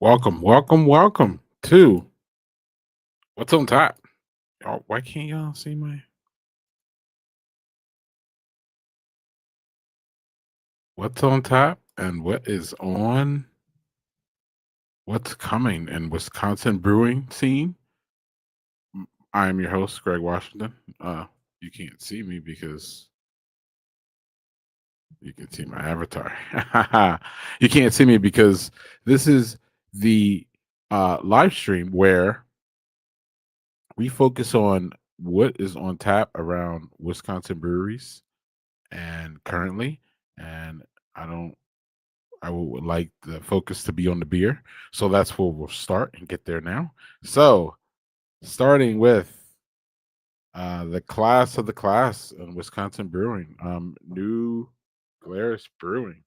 Welcome, welcome, welcome to What's on Top. Oh, why can't y'all see my What's on Top and what is on what's coming in Wisconsin brewing scene? I am your host, Greg Washington. You can't see me because you can see my avatar. You can't see me because this is the live stream where we focus on what is on tap around Wisconsin breweries and currently, and I don't I would like the focus to be on the beer. So that's where we'll start and get there now. So starting with the class of the class in Wisconsin Brewing, New Glarus Brewing.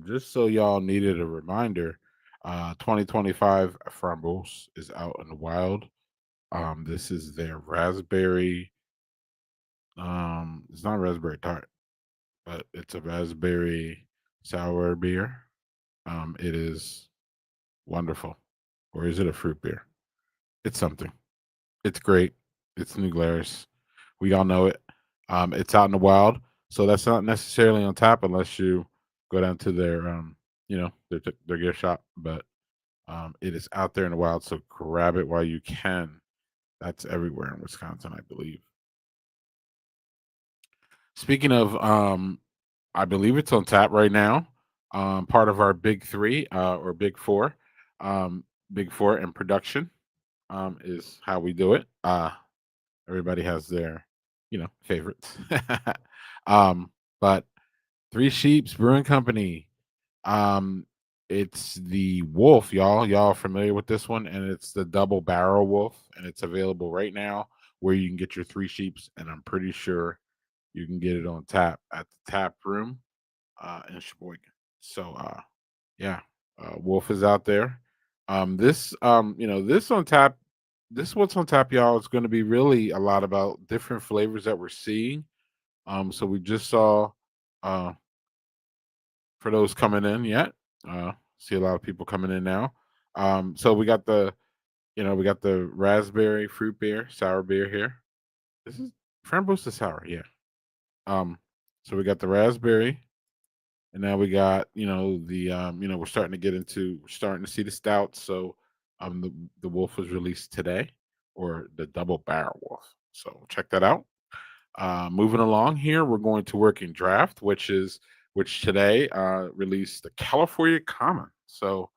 Just so y'all needed a reminder, 2025 Framboos is out in the wild. This is their raspberry. It's not raspberry tart, but it's a raspberry sour beer. It is wonderful. Or is it a fruit beer? It's something. It's great. It's New Glarus. We all know it. It's out in the wild, so that's not necessarily on tap unless you go down to their, their gift shop. But it is out there in the wild, so grab it while you can. That's everywhere in Wisconsin, I believe. Speaking of, I believe it's on tap right now. Part of our big three or big four, big four in production is how we do it. Everybody has their, favorites. um, but Three Sheeps Brewing Company. Um, it's the Wolf, y'all. Y'all are familiar with this one, and it's the Double Barrel Wolf, and it's available right now where you can get your Three Sheeps, and I'm pretty sure you can get it on tap at the tap room in Sheboygan. So yeah, Wolf is out there. This on tap, this what's on tap, y'all. It's going to be really a lot about different flavors that we're seeing. So we just saw, uh, for those coming in yet, see a lot of people coming in now. So we got the raspberry fruit beer, sour beer here. This is Framboesa sour, yeah. Um, so we got the raspberry, and now we got, we're starting to see the stouts. So the wolf was released today, or the double barrel wolf. So check that out. Moving along here, we're going to working draft, which today released the California Common. So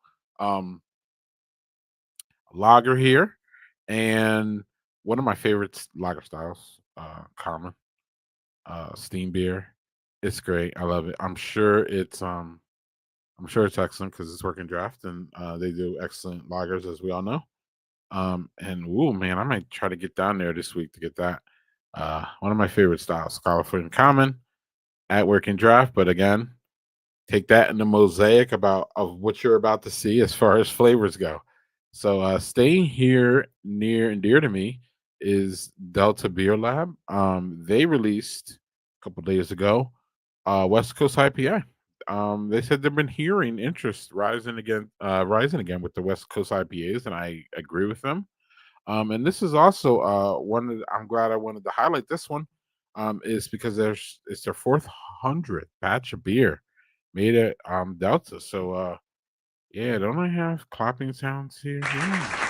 lager here, and one of my favorites lager styles, Common, steam beer. It's great. I love it. I'm sure it's excellent because it's working draft, and they do excellent lagers, as we all know. And ooh, man, I might try to get down there this week to get that. One of my favorite styles, California Common at working draft. But again, take that in the mosaic about of what you're about to see as far as flavors go. So staying here near and dear to me is Delta Beer Lab. They released a couple days ago West Coast IPA. They said they've been hearing interest rising again with the West Coast IPAs, and I agree with them. And this is also I'm glad I wanted to highlight this one. Is because it's their 400th batch of beer made at Delta. So yeah, don't I have clapping sounds here? Yeah.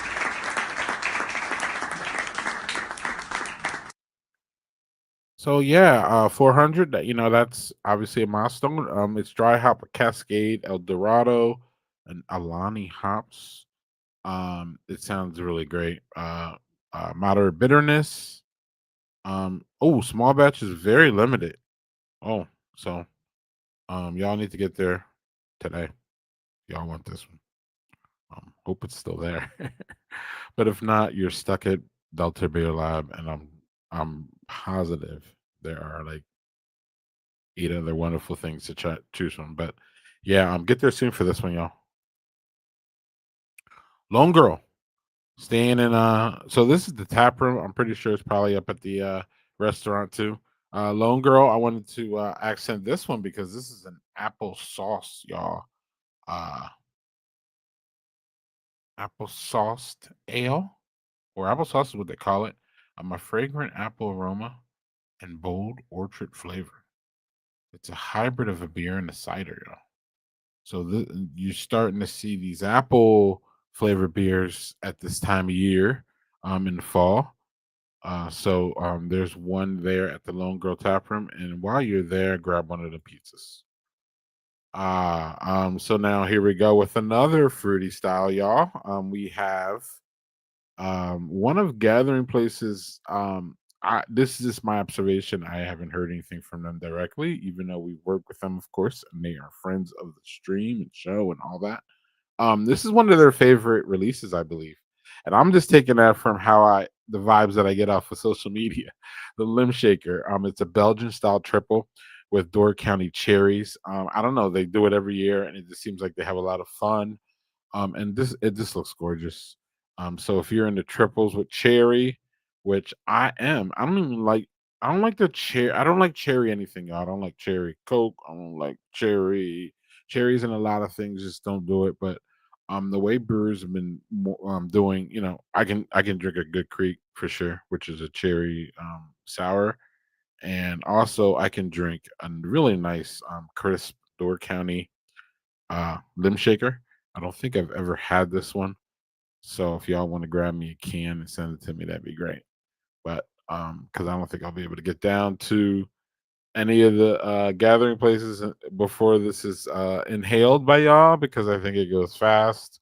So yeah, 400. That's obviously a milestone. It's dry hop Cascade, El Dorado, and Alani hops. It sounds really great. Moderate bitterness. Oh, small batch is very limited. Oh, so y'all need to get there today. Y'all want this one. Hope it's still there. But if not, you're stuck at Delta Beer Lab, and I'm positive there are like eight other wonderful things to choose from. But yeah, get there soon for this one, y'all. Lone Girl staying in. So this is the tap room. I'm pretty sure it's probably up at the restaurant too. Lone Girl. I wanted to accent this one because this is an apple sauce, y'all. Uh, applesauce ale, or applesauce is what they call it. A fragrant apple aroma and bold orchard flavor. It's a hybrid of a beer and a cider, y'all. So you're starting to see these apple flavored beers at this time of year, in the fall. There's one there at the Lone Girl Tap Room, and while you're there, grab one of the pizzas. So now here we go with another fruity style, y'all. We have one of Gathering Places. This is just my observation. I haven't heard anything from them directly, even though we work with them, of course, and they are friends of the stream and show and all that. This is one of their favorite releases, I believe, and I'm just taking that from how the vibes that I get off of social media. The Limb Shaker. It's a Belgian style triple with Door County cherries. I don't know. They do it every year, and it just seems like they have a lot of fun. And this looks gorgeous. So if you're into triples with cherry, which I am, I don't like the cherry. I don't like cherry anything, y'all. I don't like cherry Coke. I don't like cherries and a lot of things. Just don't do it. But the way brewers have been doing, I can drink a good Creek for sure, which is a cherry sour, and also I can drink a really nice crisp Door County Limb Shaker. I don't think I've ever had this one. So if y'all want to grab me a can and send it to me, that'd be great. But because I don't think I'll be able to get down to any of the gathering places before this is inhaled by y'all, because I think it goes fast.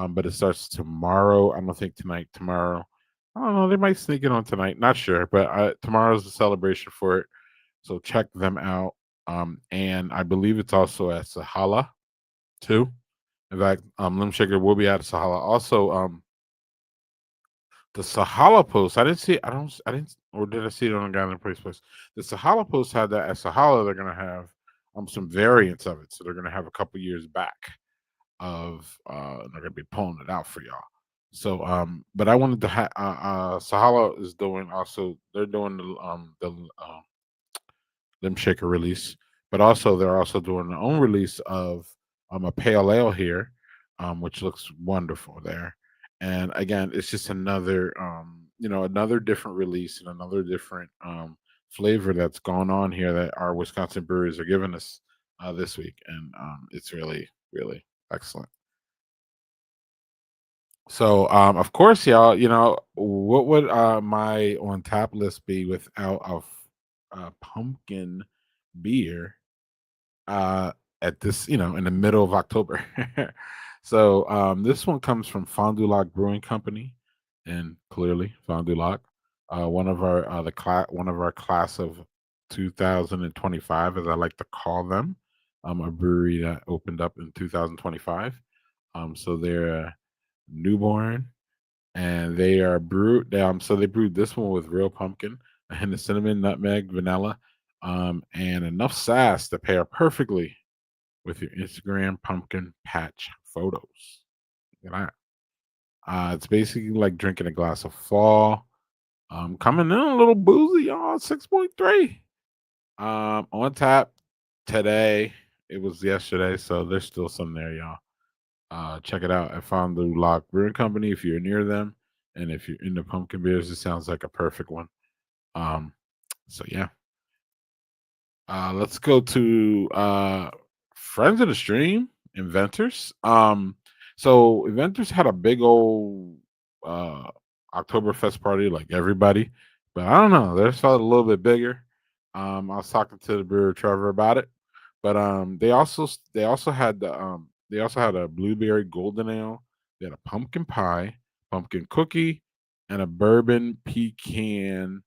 But it starts tomorrow. I don't think tonight, tomorrow. I don't know. They might sneak it on tonight. Not sure. But tomorrow's a celebration for it. So check them out. And I believe it's also at Sahala too. In fact, Limb Shaker will be out of Sahala. Also, the Sahala Post. I didn't see. I didn't. Or did I see it on a Gathering Place? The Sahala Post had that at Sahala. They're gonna have some variants of it. So they're gonna have a couple years back of. They're gonna be pulling it out for y'all. So, but I wanted to. Sahala is doing also. They're doing the Limb Shaker release, but also they're also doing their own release of a pale ale here, which looks wonderful there. And again, it's just another another different release and another different flavor that's going on here that our Wisconsin breweries are giving us this week, and it's really really excellent. So, of course, y'all, what would my on tap list be without pumpkin beer uh at this, in the middle of October. So this one comes from Fond du Lac Brewing Company, and clearly Fond du Lac, one of our class of 2025, as I like to call them, a brewery that opened up in 2025. So they're newborn, and they are brewed. So they brewed this one with real pumpkin and the cinnamon, nutmeg, vanilla, and enough sass to pair perfectly with your Instagram pumpkin patch photos. Look at that. It's basically like drinking a glass of fall. Coming in a little boozy, y'all. 6.3. On tap today. It was yesterday, so there's still some there, y'all. Check it out. I found the Lock Brewing Company if you're near them, and if you're into pumpkin beers, it sounds like a perfect one. Um, so yeah. Let's go to friends of the stream, Inventors. So Inventors had a big old uh Oktoberfest party like everybody, but I don't know. Theirs felt a little bit bigger. I was talking to the brewer Trevor about it, but they also had a blueberry golden ale. They had a pumpkin pie, pumpkin cookie, and a bourbon pecan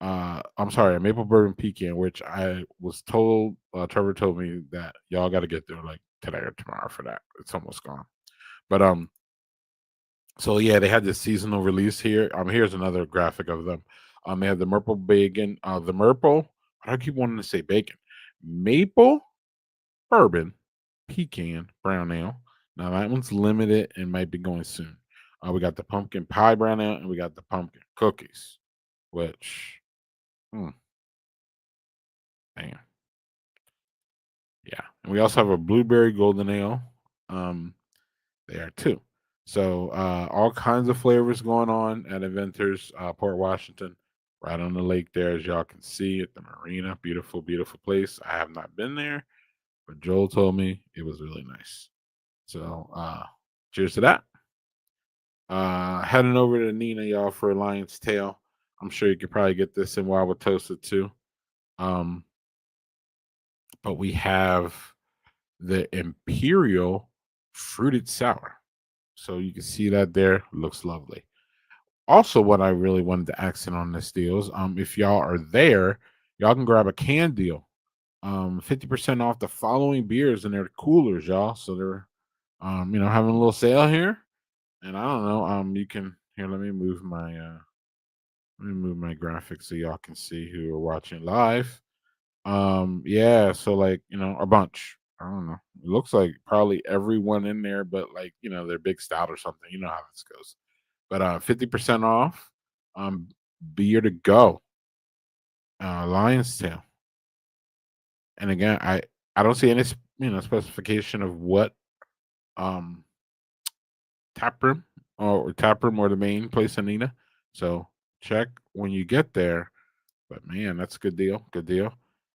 I'm sorry, a maple bourbon pecan, which I was told, Trevor told me that y'all got to get there like today or tomorrow for that. It's almost gone. But so yeah, they had this seasonal release here. Here's another graphic of them. They have the Merple bacon, the Merple. I keep wanting to say bacon, maple bourbon pecan brown ale. Now that one's limited and might be going soon. We got the pumpkin pie brown ale, and we got the pumpkin cookies, which, hmm, man. Yeah, and we also have a blueberry golden ale, there too. So all kinds of flavors going on at Inventors, Port Washington, right on the lake there, as y'all can see at the marina. Beautiful, beautiful place. I have not been there, but Joel told me it was really nice. So cheers to that. Heading over to Nina, y'all, for Lion's Tail. I'm sure you could probably get this in Wauwatosa too. Um, but we have the Imperial Fruited Sour. So you can see that there. Looks lovely. Also, what I really wanted to accent on this deal is if y'all are there, y'all can grab a can deal. 50% off the following beers in their coolers, y'all. So they're having a little sale here. And I don't know. You can here, let me move my graphics so y'all can see who are watching live. Yeah, so like, a bunch. I don't know. It looks like probably everyone in there, but like, they're big stout or something. You know how this goes. But 50% off. Um, beer to go. Lion's Tail. And again, I don't see any specification of what um tap room or the main place in Nina. So check when you get there. But man, that's a good deal. Good deal.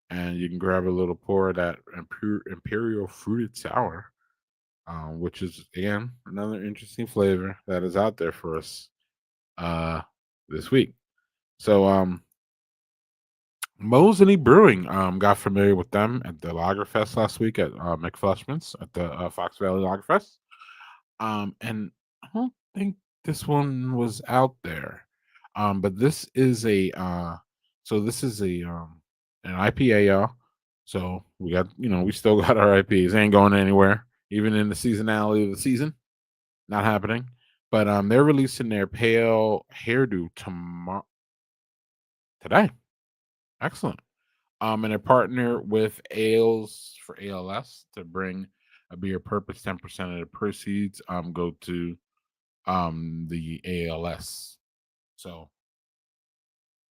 And you can grab a little pour of that Imperial Fruited Sour, which is again another interesting flavor that is out there for us uh, this week. So Mosley Brewing got familiar with them at the Lagerfest last week at McFlushman's at the Fox Valley Lagerfest. And I don't think this one was out there. But this is an IPA, y'all. So we got, we still got our IPs. Ain't going anywhere, even in the seasonality of the season. Not happening. But they're releasing their pale hairdo tomorrow today. Excellent. And they partner with Ales for ALS to bring a beer purpose. 10% of the proceeds go to the ALS. So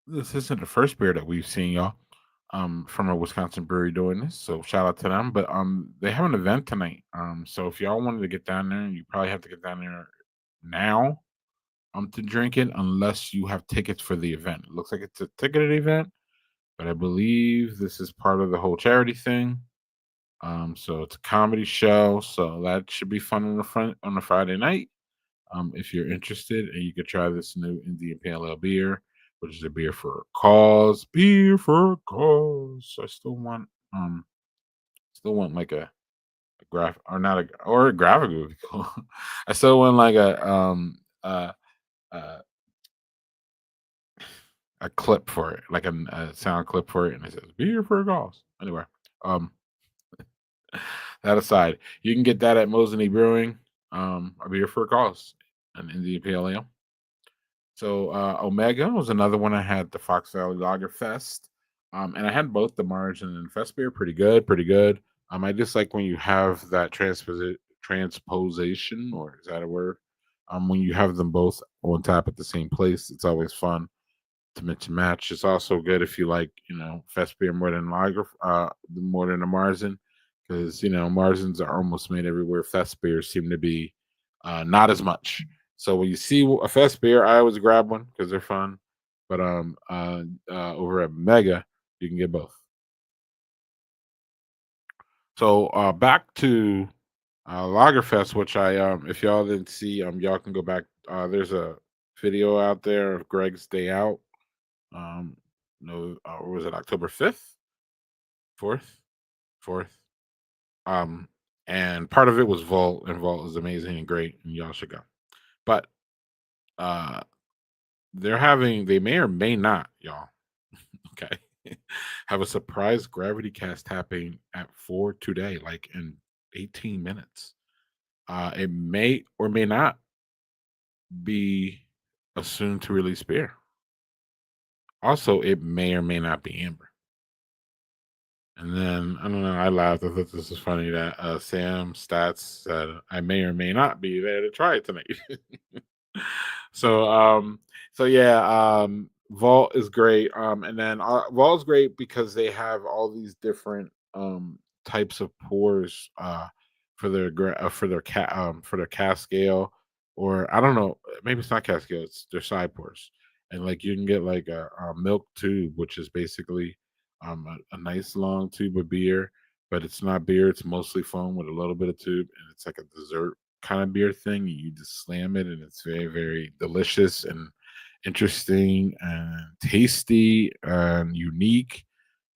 this isn't the first beer that we've seen, y'all, from a Wisconsin brewery doing this. So shout out to them. But they have an event tonight. So if y'all wanted to get down there, you probably have to get down there now to drink it unless you have tickets for the event. It looks like it's a ticketed event, but I believe this is part of the whole charity thing. So it's a comedy show, so that should be fun on a Friday night. If you're interested, and you could try this new Indian Pale Ale beer, which is a beer for a cause. Beer for a cause. I still want like a graph or not a or a graphic would be cool. I still want like uh, a clip for it, like a sound clip for it, and it says beer for a cause. Anyway, um, that aside, you can get that at Mosley Brewing. A beer for a cause, an Indian Pale Ale. So Omega was another one I had at the Fox Valley Lager Fest. And I had both the Margin and Fest beer. Pretty good, pretty good. I just like when you have that transposition, or is that a word? When you have them both on tap at the same place, it's always fun to mix and match. It's also good if you like, Fest beer more than more than a Marzen, because Marzens are almost made everywhere. Fest beers seem to be not as much. So when you see a Fest beer, I always grab one because they're fun. But over at Mega, you can get both. So back to Lagerfest, which if y'all didn't see, y'all can go back. There's a video out there of Greg's day out. No, or was it October 5th, 4th, 4th? Um, and part of it was Vault, and Vault is amazing and great, and y'all should go. But uh, they may or may not, y'all. Okay, have a surprise gravity cast happening at 4 today, like in 18 minutes. It may or may not be a soon to release beer. Also, it may or may not be amber. And then I don't know. I laughed. I thought this was funny that Sam Stats said I may or may not be there to try it tonight. so yeah, Vault is great. And then Vault is great because they have all these different types of pours for their for their cask ale. or I don't know, maybe it's not Catskill, it's their side pours. And like you can get like a milk tube, which is basically a nice long tube of beer, but it's not beer, it's mostly foam with a little bit of tube, and it's like a dessert kind of beer thing. You just slam it, and it's very, very delicious and interesting and tasty and unique.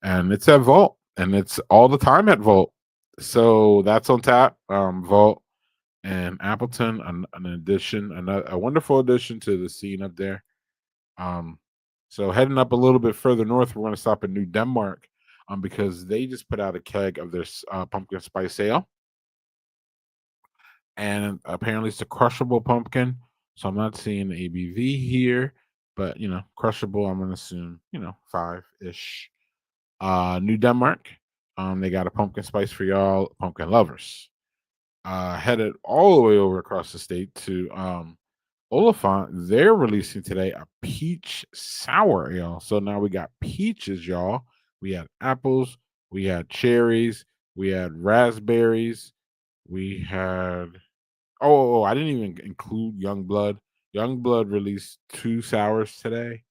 And it's at Vault, and it's all the time at Vault. So that's on tap. Vault and Appleton, an addition, a wonderful addition to the scene up there. Um, so heading up a little bit further north, we're going to stop in New Denmark, because they just put out a keg of their pumpkin spice ale, and apparently it's a crushable pumpkin. So I'm not seeing the ABV here, but crushable. I'm going to assume 5 ish. New Denmark, they got a pumpkin spice for y'all pumpkin lovers. Headed all the way over across the state to Oliphant. They're releasing today a peach sour ale. So now we got peaches, y'all. We had apples, we had cherries, we had raspberries, we had I didn't even include Young Blood. Young Blood released 2 sours today.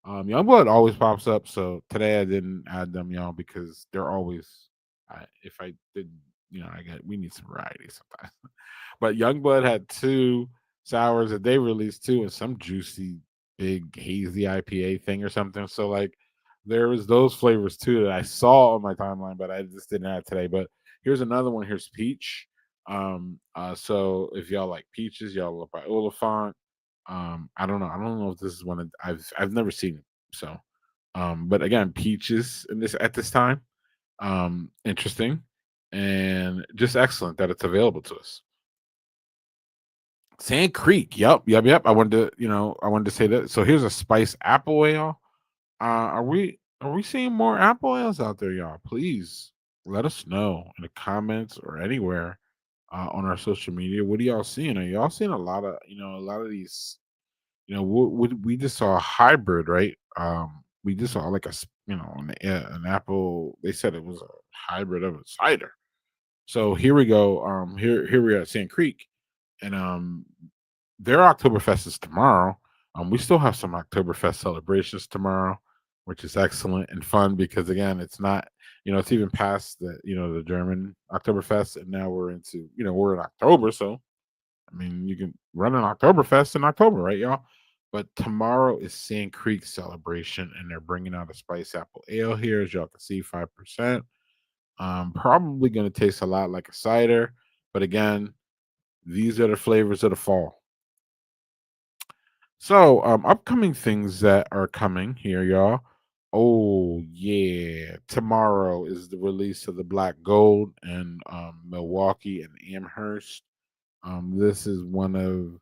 Youngblood always pops up, so today I didn't add them, y'all, because they're always. If I did, I got we need some variety sometimes. But Youngblood had 2 sours that they released too, and some juicy, big hazy IPA thing or something. So like, there was those flavors too that I saw on my timeline, but I just didn't add today. But here's another one. Here's peach. So if y'all like peaches, y'all look by Oliphant. I don't know. I don't know if this is one that I've never seen it. So, but again, peaches in this at this time, interesting and just excellent that it's available to us. Sand Creek, yep. I wanted to say that. So here's a spice apple ale. Are we seeing more apple ales out there, y'all? Please let us know in the comments or anywhere on our social media. What are y'all seeing? Are y'all seeing a lot of these? We just saw a hybrid, right? We just saw like an apple. They said it was a hybrid of a cider. So here we go. Here we are at Sand Creek, and their Oktoberfest is tomorrow. We still have some Oktoberfest celebrations tomorrow, which is excellent and fun because again, it's not, it's even past the German Oktoberfest, and now we're in October, so I mean, you can run an Oktoberfest in October, right, y'all? But tomorrow is Sand Creek celebration, and they're bringing out a spice apple ale here, as y'all can see, 5%. Probably going to taste a lot like a cider, but again, these are the flavors of the fall. So, upcoming things that are coming here, y'all. Oh yeah, tomorrow is the release of the Black Gold in Milwaukee and Amherst. This is one of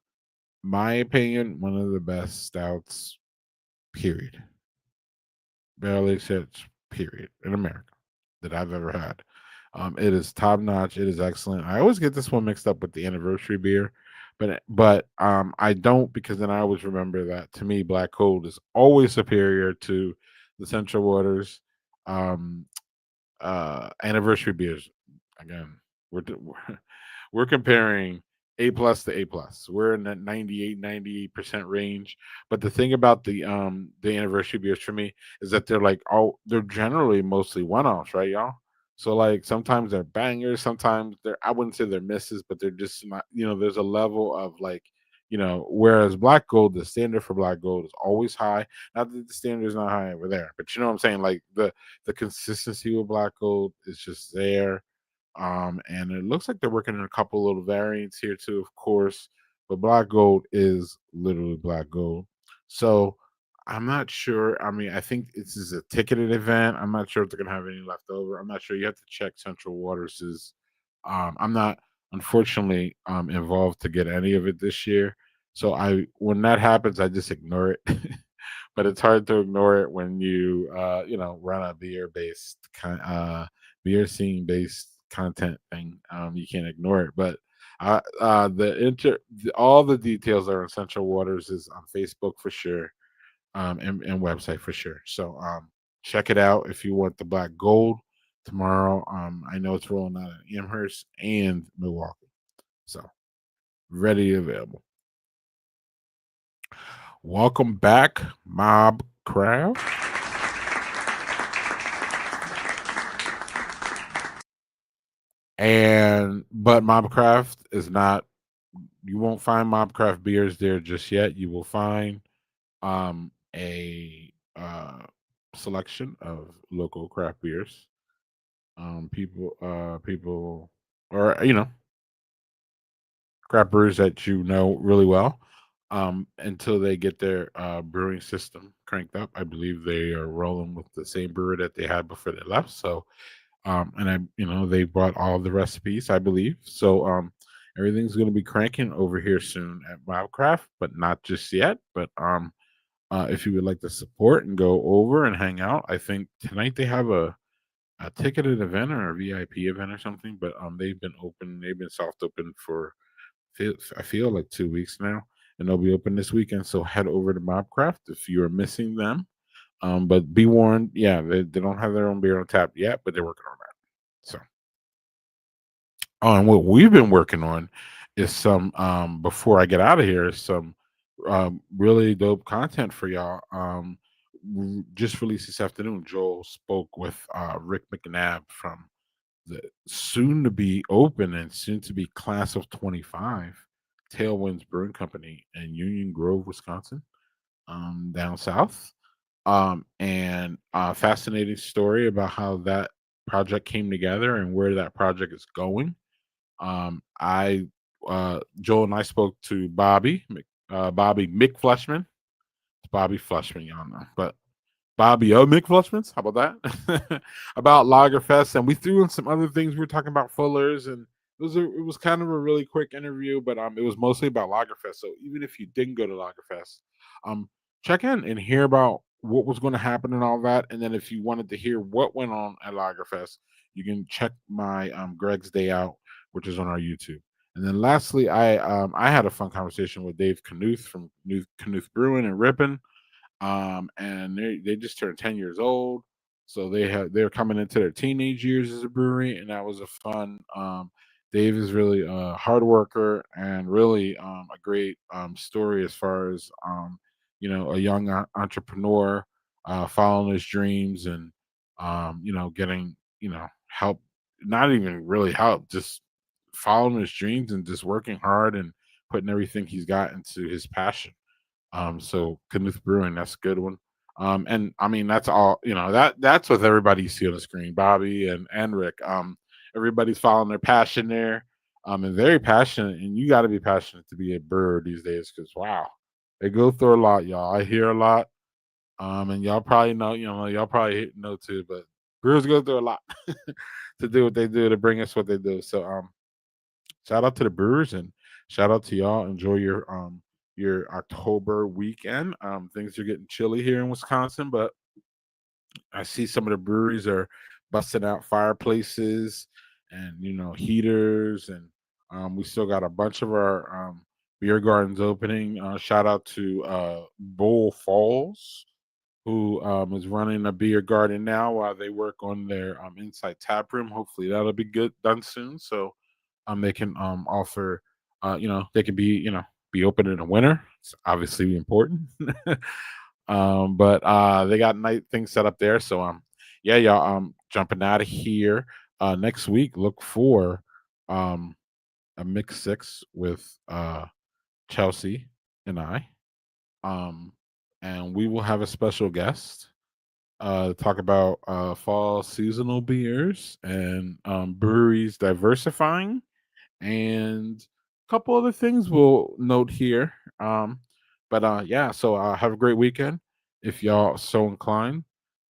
my opinion, one of the best stouts, period. Barrel aged stouts, period, in America that I've ever had. It is top notch. It is excellent. I always get this one mixed up with the anniversary beer, but I don't, because then I always remember that to me, Black Gold is always superior to the Central Waters um, anniversary beers. Again, we're comparing A+ to A+. We're in that 98% range. But the thing about the anniversary beers for me is that they're generally mostly one-offs, right, y'all? So like sometimes they're bangers, sometimes I wouldn't say they're misses, but they're just not, there's a level of like, whereas Black Gold, the standard for Black Gold is always high. Not that the standard is not high over there, but you know what I'm saying? Like the consistency with Black Gold is just there. And it looks like they're working on a couple little variants here too, of course. But Black Gold is literally Black Gold. So I'm not sure. I mean, I think this is a ticketed event. I'm not sure if they're gonna have any left over. I'm not sure. You have to check Central Waters'. I'm not, unfortunately, involved to get any of it this year. So when that happens, I just ignore it. But it's hard to ignore it when you run a beer scene based content thing. You can't ignore it. But all the details are on Central Waters is on Facebook for sure, and website for sure. So check it out if you want the Black Gold tomorrow. I know it's rolling out in Amherst and Milwaukee, so ready available. Welcome back, Mob Crowd. And but Mobcraft is not, you won't find Mobcraft beers there just yet. You will find a selection of local craft beers. People or craft brewers that you know really well. Until they get their brewing system cranked up. I believe they are rolling with the same brewer that they had before they left. So and they brought all the recipes, I believe. So everything's going to be cranking over here soon at Wildcraft, but not just yet. But if you would like to support and go over and hang out, I think tonight they have a ticketed event or a VIP event or something. But they've been soft open for I feel like 2 weeks now, and they'll be open this weekend. So head over to Mobcraft if you are missing them. But be warned, yeah, they don't have their own beer on tap yet, but they're working on that. So, oh, and what we've been working on is some before I get out of here, is some really dope content for y'all. Just released this afternoon. Joel spoke with Rick McNabb from the soon to be open and soon to be class of 25 Tailwinds Brewing Company in Union Grove, Wisconsin, down south. And a fascinating story about how that project came together and where that project is going. I Joel and I spoke to Bobby Mick Fleshman. It's Bobby Fleshman, y'all know, but Bobby O. Mick Fleshman's. How about that? About Lagerfest, and we threw in some other things. We were talking about Fuller's, and it was kind of a really quick interview, but it was mostly about Lagerfest. So even if you didn't go to Lagerfest, um, check in and hear about what was going to happen and all that. And then if you wanted to hear what went on at Lagerfest, you can check my Greg's Day Out, which is on our YouTube. And then lastly, I had a fun conversation with Dave Knuth from Knuth Brewing and Ripon, and they just turned 10 years old, so they're coming into their teenage years as a brewery, and that was a fun. Dave is really a hard worker and really a great story as far as a young entrepreneur following his dreams and getting help, not even really help, just following his dreams and just working hard and putting everything he's got into his passion. So Knuth Brewing, that's a good one. And I mean, that's all, that's what everybody you see on the screen, Bobby and Rick. Everybody's following their passion there. And very passionate, and you got to be passionate to be a brewer these days because wow, they go through a lot, y'all. I hear a lot. And y'all probably know, y'all probably know too, but brewers go through a lot to do what they do to bring us what they do. So shout out to the brewers and shout out to y'all. Enjoy your October weekend. Things are getting chilly here in Wisconsin, but I see some of the breweries are busting out fireplaces and heaters, and we still got a bunch of our beer gardens opening. Shout out to Bull Falls, who is running a beer garden now while they work on their inside tap room. Hopefully that'll be good done soon. So they can offer they can be open in the winter. It's obviously important. But they got night things set up there. So yeah, y'all jumping out of here. Next week look for um a mix six with Chelsea and I. Um and we will have a special guest talk about fall seasonal beers and breweries diversifying, and a couple other things we'll note here. But yeah, so have a great weekend if y'all so inclined.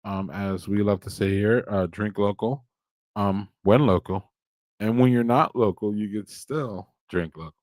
As we love to say here, drink local, when local, and when you're not local, you could still drink local.